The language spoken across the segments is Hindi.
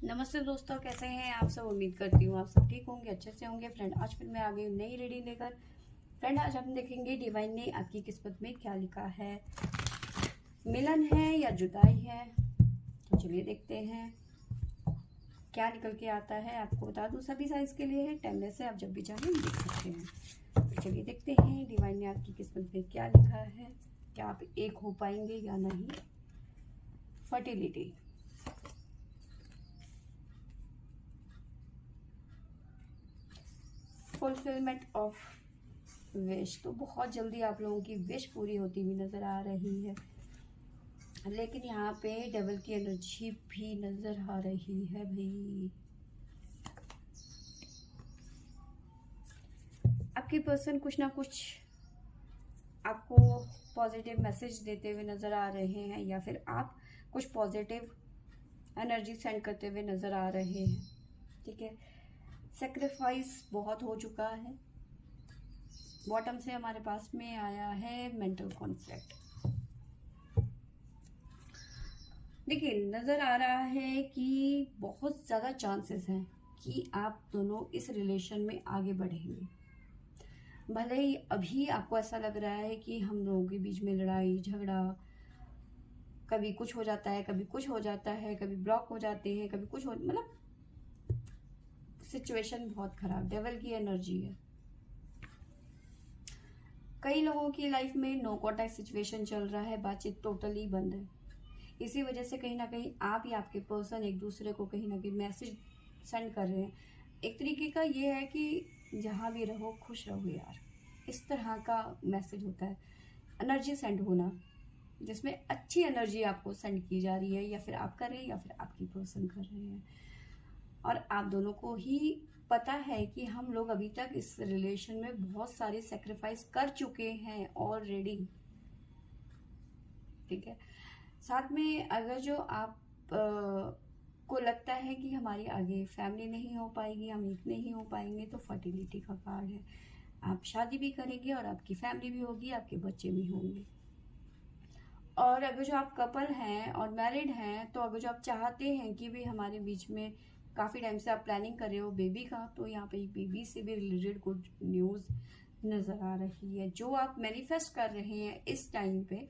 नमस्ते दोस्तों, कैसे हैं आप सब। उम्मीद करती हूँ आप सब ठीक होंगे, अच्छे से होंगे। फ्रेंड, आज फिर मैं आ गई नई रीडिंग लेकर। फ्रेंड, आज हम देखेंगे डिवाइन ने आपकी किस्मत में क्या लिखा है। मिलन है या जुदाई है, तो चलिए देखते हैं क्या निकल के आता है। आपको बता दूं सभी साइज के लिए है, टाइमलेस है, आप जब भी चाहें देख सकते हैं। तो चलिए देखते हैं डिवाइन ने आपकी किस्मत में क्या लिखा है। क्या आप एक हो पाएंगे या नहीं। फर्टिलिटी, फुलफिलमेंट ऑफ विश, तो बहुत जल्दी आप लोगों की विश पूरी होती हुई नजर आ रही है। लेकिन यहाँ पे डेविल की एनर्जी भी नजर आ रही है भाई। आपके पर्सन कुछ ना कुछ आपको पॉजिटिव मैसेज देते हुए नजर आ रहे हैं, या फिर आप कुछ पॉजिटिव एनर्जी सेंड करते हुए नजर आ रहे हैं। ठीक है, सेक्रीफाइस बहुत हो चुका है। बॉटम से हमारे पास में आया है मेंटल कॉन्फ्लिक्ट। देखिए, नजर आ रहा है कि बहुत ज्यादा चांसेस हैं कि आप दोनों इस रिलेशन में आगे बढ़ेंगे। भले ही अभी आपको ऐसा लग रहा है कि हम लोगों के बीच में लड़ाई झगड़ा, कभी कुछ हो जाता है, कभी कुछ हो जाता है, कभी ब्लॉक हो जाते हैं, कभी कुछ हो, मतलब सिचुएशन बहुत खराब। डेविल की एनर्जी है। कई लोगों की लाइफ में नो कॉन्टैक्ट सिचुएशन चल रहा है, बातचीत टोटली बंद है। इसी वजह से कहीं ना कहीं आप या आपके पर्सन एक दूसरे को कहीं ना कहीं मैसेज सेंड कर रहे हैं। एक तरीके का ये है कि जहाँ भी रहो खुश रहो यार, इस तरह का मैसेज होता है। एनर्जी सेंड होना, जिसमें अच्छी एनर्जी आपको सेंड की जा रही है, या फिर आप कर रहे हैं या फिर आपकी पर्सन कर रहे हैं। और आप दोनों को ही पता है कि हम लोग अभी तक इस रिलेशन में बहुत सारे सेक्रीफाइस कर चुके हैं ऑलरेडी। ठीक है, साथ में अगर जो आप को लगता है कि हमारी आगे फैमिली नहीं हो पाएगी, हम एक नहीं हो पाएंगे, तो फर्टिलिटी का कार्ड है। आप शादी भी करेंगे और आपकी फैमिली भी होगी, आपके बच्चे भी होंगे। और अगर जो आप कपल हैं और मैरिड हैं, तो अगर जो आप चाहते हैं कि भी हमारे बीच में काफ़ी टाइम से आप प्लानिंग कर रहे हो बेबी का, तो यहाँ पे बेबी से भी रिलेटेड गुड न्यूज़ नज़र आ रही है। जो आप मैनिफेस्ट कर रहे हैं इस टाइम पे,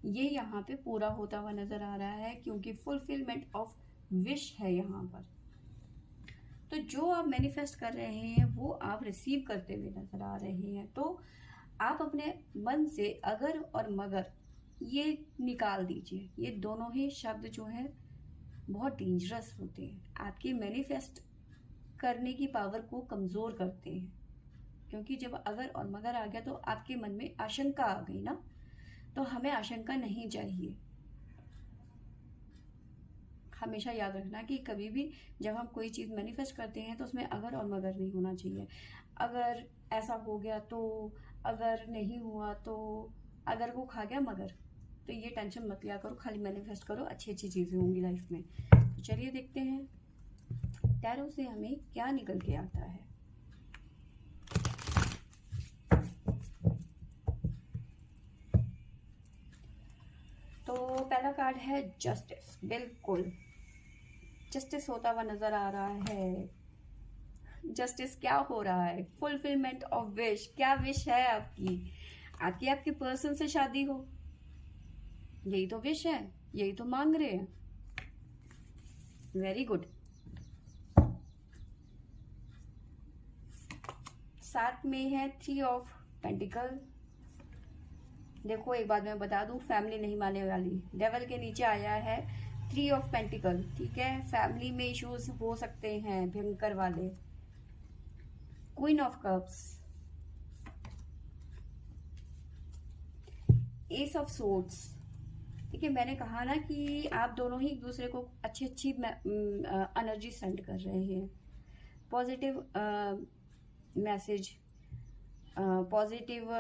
ये यहाँ पे पूरा होता हुआ नज़र आ रहा है, क्योंकि फुलफिलमेंट ऑफ विश है यहाँ पर। तो जो आप मैनिफेस्ट कर रहे हैं वो आप रिसीव करते हुए नज़र आ रहे हैं। तो आप अपने मन से अगर और मगर ये निकाल दीजिए। ये दोनों ही शब्द जो है बहुत डेंजरस होते हैं, आपकी मैनिफेस्ट करने की पावर को कमज़ोर करते हैं। क्योंकि जब अगर और मगर आ गया तो आपके मन में आशंका आ गई ना, तो हमें आशंका नहीं चाहिए। हमेशा याद रखना कि कभी भी जब हम कोई चीज़ मैनिफेस्ट करते हैं तो उसमें अगर और मगर नहीं होना चाहिए। अगर ऐसा हो गया तो, अगर नहीं हुआ तो, अगर वो खा गया मगर, तो ये टेंशन मत लिया करो, खाली मैनिफेस्ट करो, अच्छी अच्छी चीज़ें होंगी लाइफ में। तो चलिए देखते हैं टैरो से हमें क्या निकल के आता है। तो पहला कार्ड है जस्टिस। बिल्कुल जस्टिस होता हुआ नजर आ रहा है। जस्टिस क्या हो रहा है? Fulfilment of wish. क्या विश है आपकी? आपकी आपके पर्सन से शादी हो, यही तो विश है, यही तो मांग रहे हैं। Very good. साथ में है 3 ऑफ पेंटिकल। देखो, एक बात मैं बता दूं, फैमिली नहीं मानने वाली। डेविल के नीचे आया है 3 ऑफ पेंटिकल। ठीक है, फैमिली में इश्यूज हो सकते हैं भयंकर वाले। Queen of cups, S of swords. ठीक है, मैंने कहा ना कि आप दोनों ही एक दूसरे को अच्छी अच्छी एनर्जी सेंड कर रहे हैं। पॉजिटिव मैसेज, पॉजिटिव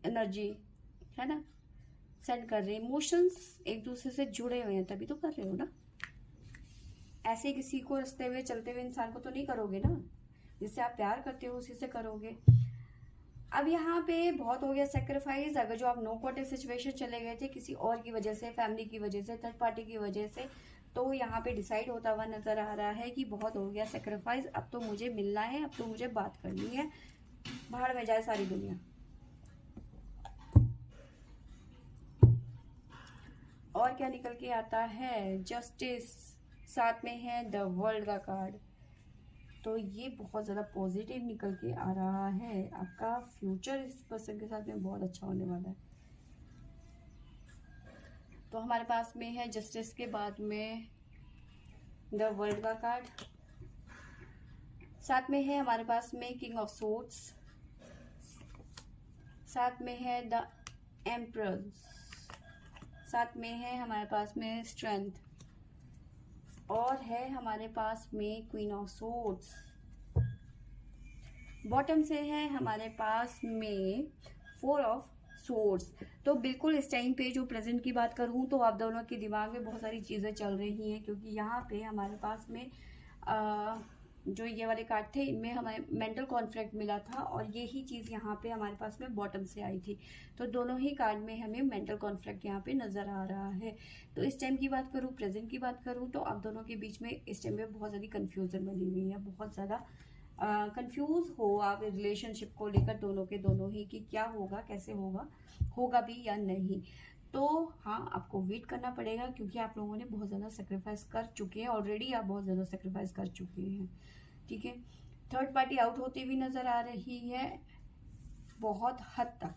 एनर्जी, है ना, सेंड कर रहे हैं। इमोशंस एक दूसरे से जुड़े हुए हैं, तभी तो कर रहे हो ना। ऐसे किसी को रस्ते हुए चलते हुए इंसान को तो नहीं करोगे ना, जिससे आप प्यार करते हो उसी से करोगे। अब यहाँ पे बहुत हो गया सेक्रीफाइस। अगर जो आप नो कॉन्टैक्ट सिचुएशन चले गए थे किसी और की वजह से, फैमिली की वजह से, थर्ड पार्टी की वजह से, तो यहाँ पे डिसाइड होता हुआ नजर आ रहा है कि बहुत हो गया सेक्रीफाइस, अब तो मुझे मिलना है, अब तो मुझे बात करनी है, बाहर में जाए सारी दुनिया। और क्या निकल के आता है, जस्टिस, साथ में है द वर्ल्ड का कार्ड। तो ये बहुत ज़्यादा पॉजिटिव निकल के आ रहा है, आपका फ्यूचर इस पर्सन के साथ में बहुत अच्छा होने वाला है। तो हमारे पास में है जस्टिस के बाद में द वर्ल्ड का कार्ड, साथ में है हमारे पास में किंग ऑफ सोर्ड्स, साथ में है द एम्परर, साथ में है हमारे पास में स्ट्रेंथ, और है हमारे पास में क्वीन ऑफ सोर्ड्स। बॉटम से है हमारे पास में फोर ऑफ सोर्ड्स। तो बिल्कुल इस टाइम पे जो प्रेजेंट की बात करूं तो आप दोनों के दिमाग में बहुत सारी चीज़ें चल रही हैं, क्योंकि यहाँ पे हमारे पास में जो ये वाले कार्ड थे इनमें हमें मेंटल कॉन्फ्लिक्ट मिला था, और यही चीज़ यहाँ पे हमारे पास में बॉटम से आई थी। तो दोनों ही कार्ड में हमें मेंटल कॉन्फ्लिक्ट यहाँ पे नज़र आ रहा है। तो इस टाइम की बात करूँ, प्रेजेंट की बात करूँ, तो आप दोनों के बीच में इस टाइम पे बहुत ज़्यादा कन्फ्यूज़न बनी हुई है, बहुत ज़्यादा कंफ्यूज हो आप रिलेशनशिप को लेकर, दोनों के दोनों ही, कि क्या होगा, कैसे होगा, होगा भी या नहीं। तो हाँ, आपको वेट करना पड़ेगा, क्योंकि आप लोगों ने बहुत ज़्यादा सेक्रीफाइस कर चुके हैं ऑलरेडी, आप बहुत ज़्यादा सेक्रीफाइस कर चुके हैं। ठीक है, थर्ड पार्टी आउट होती हुई नज़र आ रही है बहुत हद तक,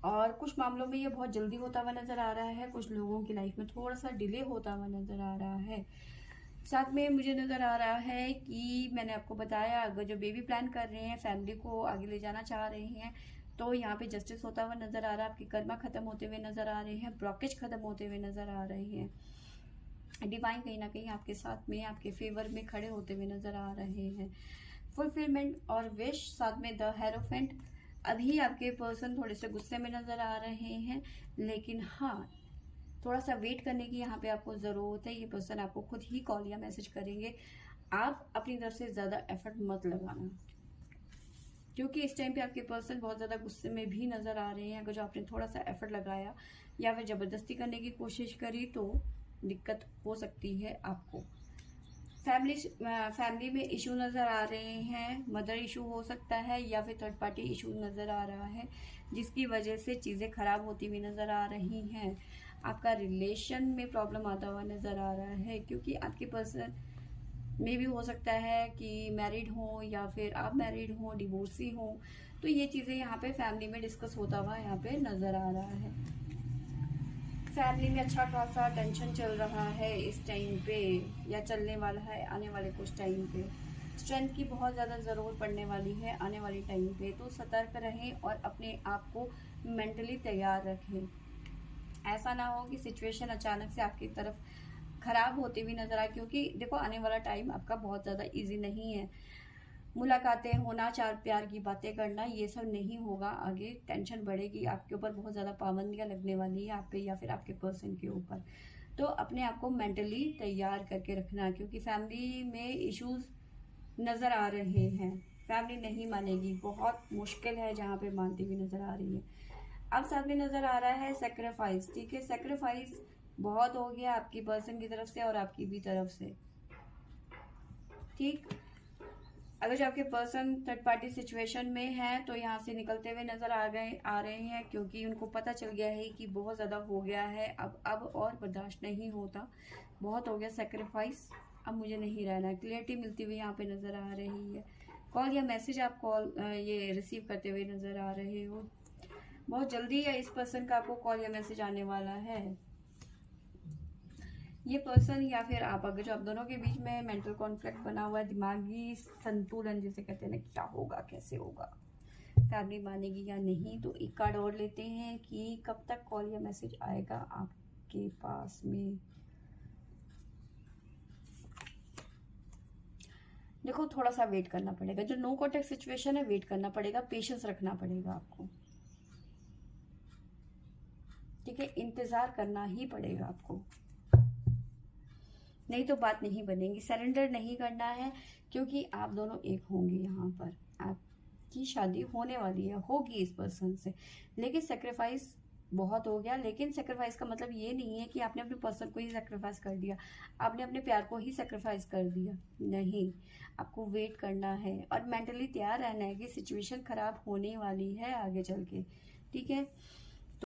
और कुछ मामलों में ये बहुत जल्दी होता हुआ नज़र आ रहा है, कुछ लोगों की लाइफ में थोड़ा सा डिले होता हुआ नज़र आ रहा है। साथ में मुझे नज़र आ रहा है कि मैंने आपको बताया, अगर जो बेबी प्लान कर रहे हैं, फैमिली को आगे ले जाना चाह रहे हैं, तो यहाँ पे जस्टिस होता हुआ नज़र आ रहा है, आपकी कर्मा खत्म होते हुए नज़र आ रहे हैं, ब्लॉकेज खत्म होते हुए नज़र आ रहे हैं, डिवाइन कहीं ना कहीं आपके साथ में, आपके फेवर में खड़े होते हुए नज़र आ रहे हैं, फुलफिलमेंट और विश, साथ में द हेरोफेंट। अभी आपके पर्सन थोड़े से गुस्से में नज़र आ रहे हैं, लेकिन हाँ, थोड़ा सा वेट करने की यहाँ पे आपको ज़रूरत है। ये पर्सन आपको खुद ही कॉल या मैसेज करेंगे, आप अपनी तरफ से ज़्यादा एफर्ट मत लगाना, क्योंकि इस टाइम पे आपके पर्सन बहुत ज़्यादा गुस्से में भी नज़र आ रहे हैं। अगर जो आपने थोड़ा सा एफर्ट लगाया या फिर ज़बरदस्ती करने की कोशिश करी तो दिक्कत हो सकती है आपको। फैमिली में इशू नज़र आ रहे हैं, मदर इशू हो सकता है या फिर थर्ड पार्टी इशू नज़र आ रहा है, जिसकी वजह से चीज़ें ख़राब होती हुई नज़र आ रही हैं। आपका रिलेशन में प्रॉब्लम आता हुआ नज़र आ रहा है, क्योंकि आपके पर्सन में भी हो सकता है कि मैरिड हो या फिर आप मैरिड हो, डिवोर्सी हो। तो ये चीज़ें यहाँ पे फैमिली में डिस्कस होता हुआ यहाँ पे नज़र आ रहा है। फैमिली में अच्छा खासा टेंशन चल रहा है इस टाइम पे, या चलने वाला है आने वाले कुछ टाइम पे। स्ट्रेंथ की बहुत ज़्यादा ज़रूरत पड़ने वाली है आने वाली टाइम पे, तो सतर्क रहें और अपने आप को मेंटली तैयार रखें। ऐसा ना हो कि सिचुएशन अचानक से आपकी तरफ खराब होती हुई नजर आए, क्योंकि देखो आने वाला टाइम आपका बहुत ज़्यादा इजी नहीं है। मुलाकातें होना, चार प्यार की बातें करना, ये सब नहीं होगा। आगे टेंशन बढ़ेगी, आपके ऊपर बहुत ज़्यादा पाबंदियां लगने वाली है, आप पे या फिर आपके पर्सन के ऊपर। तो अपने आप को मेंटली तैयार करके रखना, क्योंकि फैमिली में इश्यूज नज़र आ रहे हैं। फैमिली नहीं मानेगी, बहुत मुश्किल है जहाँ पे मानती हुई नज़र आ रही है। अब साथ में नज़र आ रहा है सेक्रीफाइस। ठीक है, सेक्रीफाइस बहुत हो गया आपकी पर्सन की तरफ से और आपकी भी तरफ से। ठीक, अगर जो आपके पर्सन थर्ड पार्टी सिचुएशन में है तो यहाँ से निकलते हुए नजर आ रहे हैं, क्योंकि उनको पता चल गया है कि बहुत ज़्यादा हो गया है, अब और बर्दाश्त नहीं होता, बहुत हो गया सेक्रीफाइस, अब मुझे नहीं रहना। क्लियरिटी मिलती हुई यहाँ पे नज़र आ रही है। कॉल या मैसेज आप ये रिसीव करते हुए नज़र आ रहे हो। बहुत जल्दी है इस पर्सन का आपको कॉल या मैसेज आने वाला है। ये पर्सन या फिर आप, अगर जो आप दोनों के बीच में मेंटल कॉन्फ्लिक्ट बना हुआ है, दिमागी संतुलन जिसे कहते हैं ना, क्या होगा, कैसे होगा, फैमिली मानेगी या नहीं। तो एक कार्ड और लेते हैं कि कब तक कॉल या मैसेज आएगा आपके पास में। देखो, थोड़ा सा वेट करना पड़ेगा, जो नो कॉन्टेक्ट सिचुएशन है वेट करना पड़ेगा, पेशेंस रखना पड़ेगा आपको। ठीक है, इंतजार करना ही पड़ेगा आपको, नहीं तो बात नहीं बनेगी। सरेंडर नहीं करना है, क्योंकि आप दोनों एक होंगे। यहाँ पर आपकी शादी होने वाली है, होगी इस पर्सन से, लेकिन सेक्रीफाइस बहुत हो गया। लेकिन सेक्रीफाइस का मतलब ये नहीं है कि आपने अपने पर्सन को ही सेक्रीफाइस कर दिया, आपने अपने प्यार को ही सेक्रीफाइस कर दिया। नहीं, आपको वेट करना है और मेंटली तैयार रहना है कि सिचुएशन खराब होने वाली है आगे चल के। ठीक है।